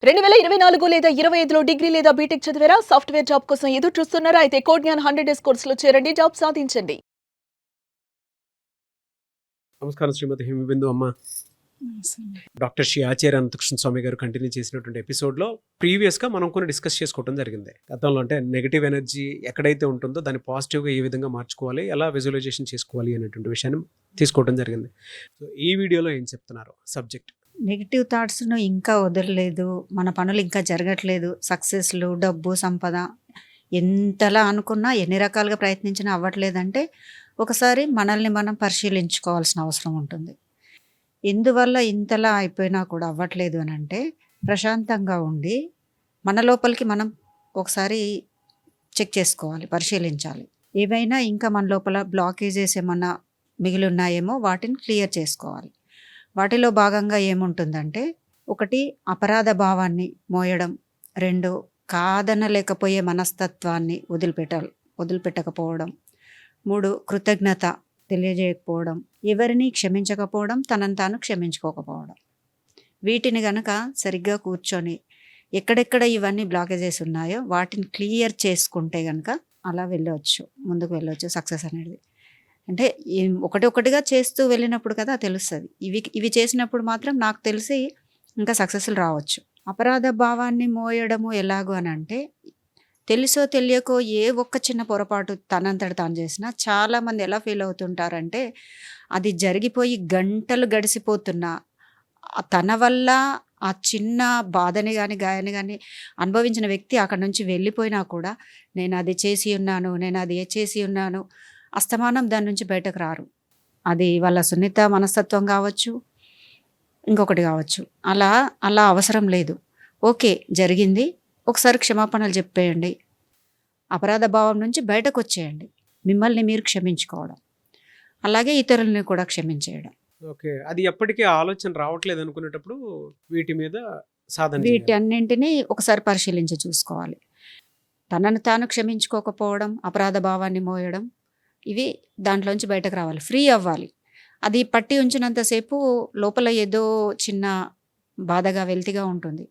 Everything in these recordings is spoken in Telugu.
2024 లేదా 25లో డిగ్రీ లేదా బీటెక్ చదివారా? సాఫ్ట్‌వేర్ జాబ్ కోసం ఎదురు చూస్తున్నారా? అయితే కోడ్ జ్ఞాన్ 100 డేస్ కోర్సులో చేరండి. జాబ్ సాధించండి. నమస్కారం శ్రీమతి హిమబిందు అమ్మ. డాక్టర్ శ్రీ ఆచార్య అనంతకృష్ణ స్వామి గారు కంటిన్యూ చేసినటువంటి ఎపిసోడ్లో ప్రీవియస్గా మనం కొన్ని డిస్కస్ చేసుకోవడం జరిగింది. గతంలో అంటే నెగిటివ్ ఎనర్జీ ఎక్కడైతే ఉంటుందో దాన్ని పాజిటివ్గా ఏ విధంగా మార్చుకోవాలి, ఎలా విజువలైజేషన్ చేసుకోవాలి అనేటువంటి విషయాన్ని తీసుకోవడం జరిగింది. సో ఈ వీడియోలో ఏం చెప్తున్నారు సబ్జెక్ట్? నెగిటివ్ థాట్స్ను ఇంకా వదలలేదు, మన పనులు ఇంకా జరగట్లేదు, సక్సెస్లు, డబ్బు, సంపద ఎంతలా అనుకున్నా ఎన్ని రకాలుగా ప్రయత్నించినా అవ్వట్లేదంటే ఒకసారి మనల్ని మనం పరిశీలించుకోవాల్సిన అవసరం ఉంటుంది. ఎందువల్ల ఇంతలా అయిపోయినా కూడా అవ్వట్లేదు అని అంటే ప్రశాంతంగా ఉండి మన లోపలికి మనం ఒకసారి చెక్ చేసుకోవాలి, పరిశీలించాలి. ఏవైనా ఇంకా మన లోపల బ్లాకేజెస్ ఏమన్నా మిగిలి ఉన్నాయేమో వాటిని క్లియర్ చేసుకోవాలి. వాటిలో భాగంగా ఏముంటుందంటే, 1 అపరాధ భావాన్ని మోయడం, 2 కాదనలేకపోయే మనస్తత్వాన్ని వదిలిపెట్టకపోవడం, 3 కృతజ్ఞత తెలియజేయకపోవడం, ఎవరిని క్షమించకపోవడం, తనను తాను క్షమించుకోకపోవడం. వీటిని గనక సరిగ్గా కూర్చొని ఎక్కడెక్కడ ఇవన్నీ బ్లాకేజెస్ ఉన్నాయో వాటిని క్లియర్ చేసుకుంటే గనక అలా ముందుకు వెళ్ళవచ్చు సక్సెస్ అనేది. అంటే ఒకటిగా చేస్తూ వెళ్ళినప్పుడు కదా తెలుస్తుంది. ఇవి చేసినప్పుడు మాత్రం నాకు తెలిసి ఇంకా సక్సెస్లు రావచ్చు. అపరాధ భావాన్ని మోయడము ఎలాగో అని అంటే, తెలుసో తెలియకో ఏ ఒక్క చిన్న పొరపాటు తనంతట తాను చేసినా చాలామంది ఎలా ఫీల్ అవుతుంటారంటే, అది జరిగిపోయి గంటలు గడిచిపోతున్నా తన వల్ల ఆ చిన్న బాధని కానీ గాయాన్ని కానీ అనుభవించిన వ్యక్తి అక్కడి నుంచి వెళ్ళిపోయినా కూడా నేను అది చేసి ఉన్నాను అస్తమానం దాని నుంచి బయటకు రారు. అది వాళ్ళ సున్నిత మనస్తత్వం కావచ్చు, ఇంకొకటి కావచ్చు. అలా అవసరం లేదు. ఓకే, జరిగింది, ఒకసారి క్షమాపణలు చెప్పేయండి, అపరాధ భావం నుంచి బయటకు వచ్చేయండి, మిమ్మల్ని మీరు క్షమించుకోవడం, అలాగే ఇతరులని కూడా క్షమించేయడం. ఓకే, అది ఎప్పటికీ ఆలోచన రావట్లేదు అనుకునేటప్పుడు వీటి మీద సాధన వీటన్నింటినీ ఒకసారి పరిశీలించి చూసుకోవాలి. తనను తాను క్షమించుకోకపోవడం, అపరాధ భావాన్ని మోయడం, ఇవి దాంట్లోంచి బయటకు రావాలి, ఫ్రీ అవ్వాలి. అది పట్టి ఉంచినంతసేపు లోపల ఏదో చిన్న బాధగా వెల్తిగా ఉంటుంది.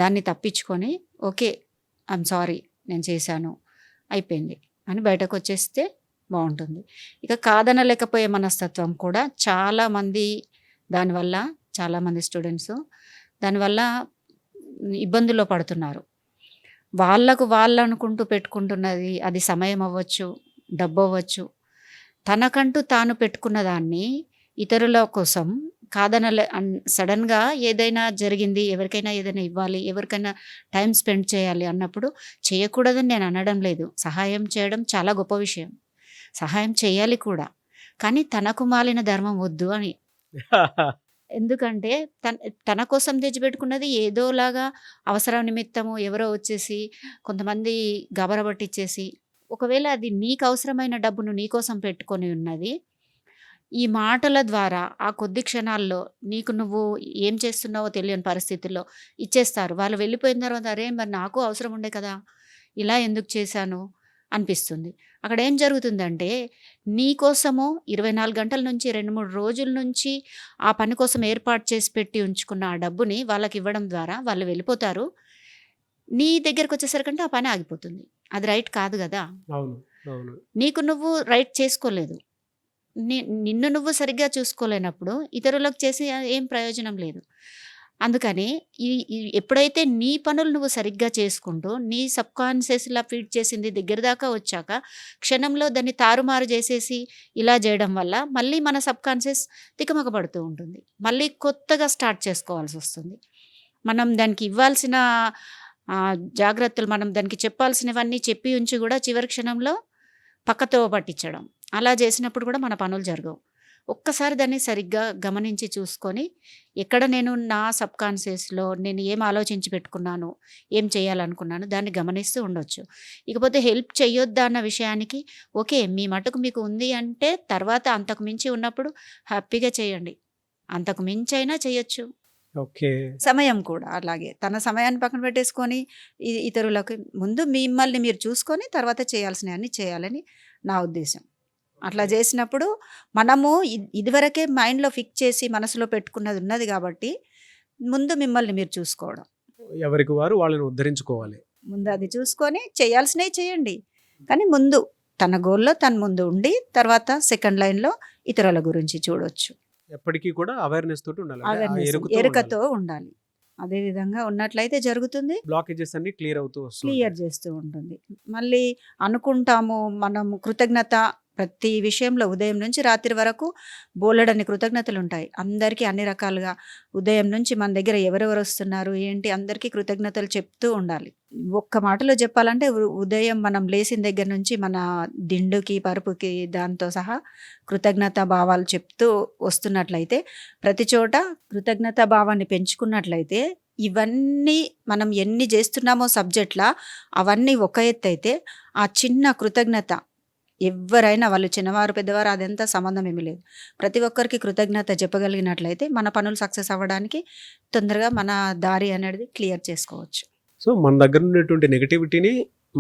దాన్ని తప్పించుకొని ఓకే, ఐఎమ్ సారీ, నేను చేశాను, అయిపోయింది అని బయటకు వచ్చేస్తే బాగుంటుంది. ఇక కాదనలేకపోయే మనస్తత్వం కూడా చాలామంది స్టూడెంట్స్ దానివల్ల ఇబ్బందుల్లో పడుతున్నారు. వాళ్ళు అనుకుంటూ పెట్టుకుంటున్నది అది సమయం అవ్వచ్చు, డబ్బు అవ్వచ్చు. తనకంటూ తాను పెట్టుకున్న దాన్ని ఇతరుల కోసం సడన్గా ఏదైనా జరిగింది, ఎవరికైనా ఏదైనా ఇవ్వాలి, ఎవరికైనా టైం స్పెండ్ చేయాలి అన్నప్పుడు చేయకూడదని నేను అనడం లేదు. సహాయం చేయడం చాలా గొప్ప విషయం, సహాయం చేయాలి కూడా. కానీ తనకు మాలిన ధర్మం వద్దు అని. ఎందుకంటే తన కోసం తెచ్చిపెట్టుకున్నది ఏదోలాగా అవసరం నిమిత్తము ఎవరో వచ్చేసి కొంతమంది గబర పట్టిచ్చేసి, ఒకవేళ అది నీకు అవసరమైన డబ్బును నీకోసం పెట్టుకొని ఉన్నది, ఈ మాటల ద్వారా ఆ కొద్ది క్షణాల్లో నీకు నువ్వు ఏం చేస్తున్నావో తెలియని పరిస్థితుల్లో ఇచ్చేస్తారు. వాళ్ళు వెళ్ళిపోయిన తర్వాత అరే మరి నాకు అవసరం ఉండే కదా, ఇలా ఎందుకు చేశాను అనిపిస్తుంది. అక్కడ ఏం జరుగుతుందంటే, నీకోసము 24 గంటల నుంచి 2-3 రోజుల నుంచి ఆ పని కోసం ఏర్పాటు చేసి పెట్టి ఉంచుకున్న ఆ డబ్బుని వాళ్ళకి ఇవ్వడం ద్వారా వాళ్ళు వెళ్ళిపోతారు. నీ దగ్గరకు వచ్చేసరికంటే ఆ పని ఆగిపోతుంది. అది రైట్ కాదు కదా. నీకు నువ్వు రైట్ చేసుకోలేదు, నిన్ను నువ్వు సరిగ్గా చూసుకోలేనప్పుడు ఇతరులకు చేసి ఏం ప్రయోజనం లేదు. అందుకని ఎప్పుడైతే నీ పనులు నువ్వు సరిగ్గా చేసుకుంటూ నీ సబ్కాన్షియస్లా ఫీడ్ చేసింది దగ్గర దాకా వచ్చాక క్షణంలో దాన్ని తారుమారు చేసేసి ఇలా చేయడం వల్ల మళ్ళీ మన సబ్కాన్షియస్ తికమక పడుతూ ఉంటుంది. మళ్ళీ కొత్తగా స్టార్ట్ చేసుకోవాల్సి వస్తుంది. మనం దానికి ఇవ్వాల్సిన జాగ్రత్తలు, మనం దానికి చెప్పాల్సినవన్నీ చెప్పి ఉంచి కూడా చివరి క్షణంలో పక్కతో పట్టించడం, అలా చేసినప్పుడు కూడా మన పనులు జరగవు. ఒక్కసారి దాన్ని సరిగ్గా గమనించి చూసుకొని, ఎక్కడ నేను నా సబ్కాన్షియస్లో నేను ఏం ఆలోచించి పెట్టుకున్నాను, ఏం చేయాలనుకున్నాను దాన్ని గమనిస్తూ ఉండొచ్చు. ఇకపోతే హెల్ప్ చేయొద్దా అన్న విషయానికి, ఓకే మీ మటుకు మీకు ఉంది అంటే తర్వాత అంతకు మించి ఉన్నప్పుడు హ్యాపీగా చేయండి, అంతకు మించి అయినా చేయొచ్చు. ఓకే, సమయం కూడా అలాగే తన సమయాన్ని పక్కన పెట్టేసుకొని ఇతరులకు ముందు మిమ్మల్ని మీరు చూసుకొని తర్వాత చేయాల్సినవన్నీ చేయాలని నా ఉద్దేశం. అట్లా చేసినప్పుడు మనము ఇదివరకే మైండ్లో ఫిక్స్ చేసి మనసులో పెట్టుకున్నది ఉన్నది కాబట్టి ముందు మిమ్మల్ని మీరు చూసుకోవడం. ఎవరికి వారు వాళ్ళని ఉద్ధరించుకోవాలి. ముందు అది చూసుకొని చేయాల్సినవి చేయండి, కానీ ముందు తన గోల్లో తను ముందు ఉండి తర్వాత సెకండ్ లైన్లో ఇతరుల గురించి చూడొచ్చు. ఎప్పటికీ కూడా అవేర్నెస్ తోటి ఉండాలి. అంటే ఆ అవేర్నెస్ ఎరుకతో ఎరుకతో ఉండాలి. అదే విధంగా ఉన్నట్లయితే జరుగుతుంది, బ్లాకేజెస్ అన్ని క్లియర్ అవుతూ వస్తుంది. క్లియర్ చేస్తూ ఉంటుంది. మళ్ళీ అనుకుంటాము మనం కృతజ్ఞత ప్రతి విషయంలో ఉదయం నుంచి రాత్రి వరకు బోలెడన్ని కృతజ్ఞతలు ఉంటాయి అందరికీ అన్ని రకాలుగా. ఉదయం నుంచి మన దగ్గర ఎవరెవరు వస్తున్నారు ఏంటి అందరికీ కృతజ్ఞతలు చెప్తూ ఉండాలి. ఒక్క మాటలో చెప్పాలంటే ఉదయం మనం లేచిన దగ్గర నుంచి మన దిండుకి పరుపుకి దాంతో సహా కృతజ్ఞత భావాలు చెప్తూ వస్తున్నట్లయితే, ప్రతి చోట కృతజ్ఞత భావాన్ని పెంచుకున్నట్లయితే ఇవన్నీ మనం ఎన్ని చేస్తున్నామో సబ్జెక్ట్లా అవన్నీ ఒక ఎత్తు అయితే, ఆ చిన్న కృతజ్ఞత ఎవరైనా వాళ్ళు చిన్నవారు పెద్దవారు అదంతా సంబంధం ఏమీ లేదు, ప్రతి ఒక్కరికి కృతజ్ఞత చెప్పగలిగినట్లయితే మన పనులు సక్సెస్ అవ్వడానికి తొందరగా మన దారి అనేది క్లియర్ చేసుకోవచ్చు. సో మన దగ్గర ఉన్నటువంటి నెగటివిటీని,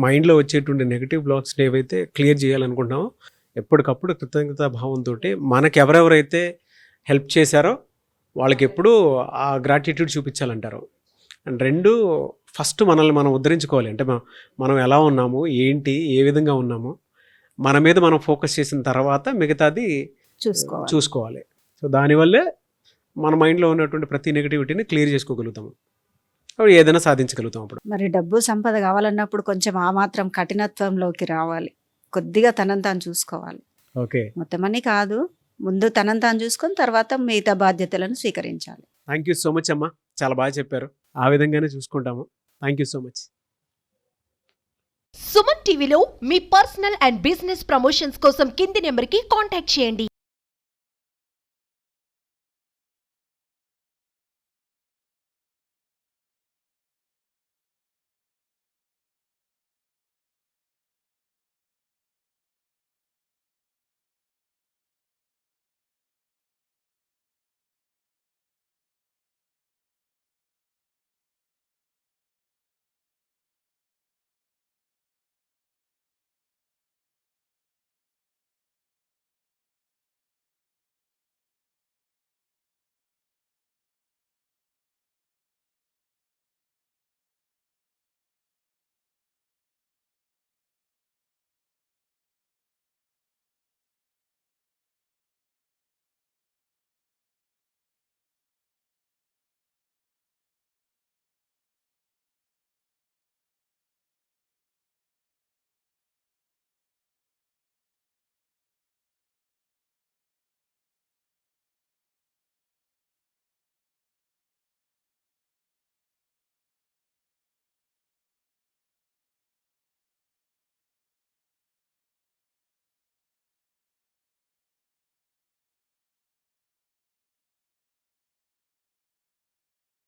మైండ్లో వచ్చేటువంటి నెగటివ్ బ్లాక్స్ని ఏవైతే క్లియర్ చేయాలనుకుంటున్నామో ఎప్పటికప్పుడు కృతజ్ఞతా భావంతో మనకి ఎవరెవరైతే హెల్ప్ చేశారో వాళ్ళకి ఎప్పుడూ ఆ గ్రాటిట్యూడ్ చూపించాలంటారు. అండ్ రెండు, ఫస్ట్ మనల్ని మనం ఉద్ధరించుకోవాలి. అంటే మనం ఎలా ఉన్నాము, ఏంటి, ఏ విధంగా ఉన్నాము, మన మీద మనం ఫోకస్ చేసిన తర్వాత మిగతాది చూసుకోవాలి. సో దానివల్లే మన మైండ్లో ఉన్నటువంటి ప్రతి నెగటివిటీని క్లియర్ చేసుకోగలుగుతాము, అప్పుడు ఏదైనా సాధించగలుగుతాం. అప్పుడు మరి డబ్బు సంపద కావాలన్నప్పుడు కొంచెం ఆ మాత్రం కఠినత్వంలోకి రావాలి, కొద్దిగా తనని తాను చూసుకోవాలి. ఓకే, మొత్తమని కాదు, ముందు తనని తాను చూసుకొని తర్వాత మిగతా బాధ్యతలను స్వీకరించాలి. థ్యాంక్ యూ సో మచ్ అమ్మా, చాలా బాగా చెప్పారు. ఆ విధంగానే చూసుకుంటాము. Thank you so much. Suman టీవీలో మీ పర్సనల్ అండ్ బిజినెస్ ప్రమోషన్స్ కోసం కింది నెంబర్కి కాంటాక్ట్ చేయండి.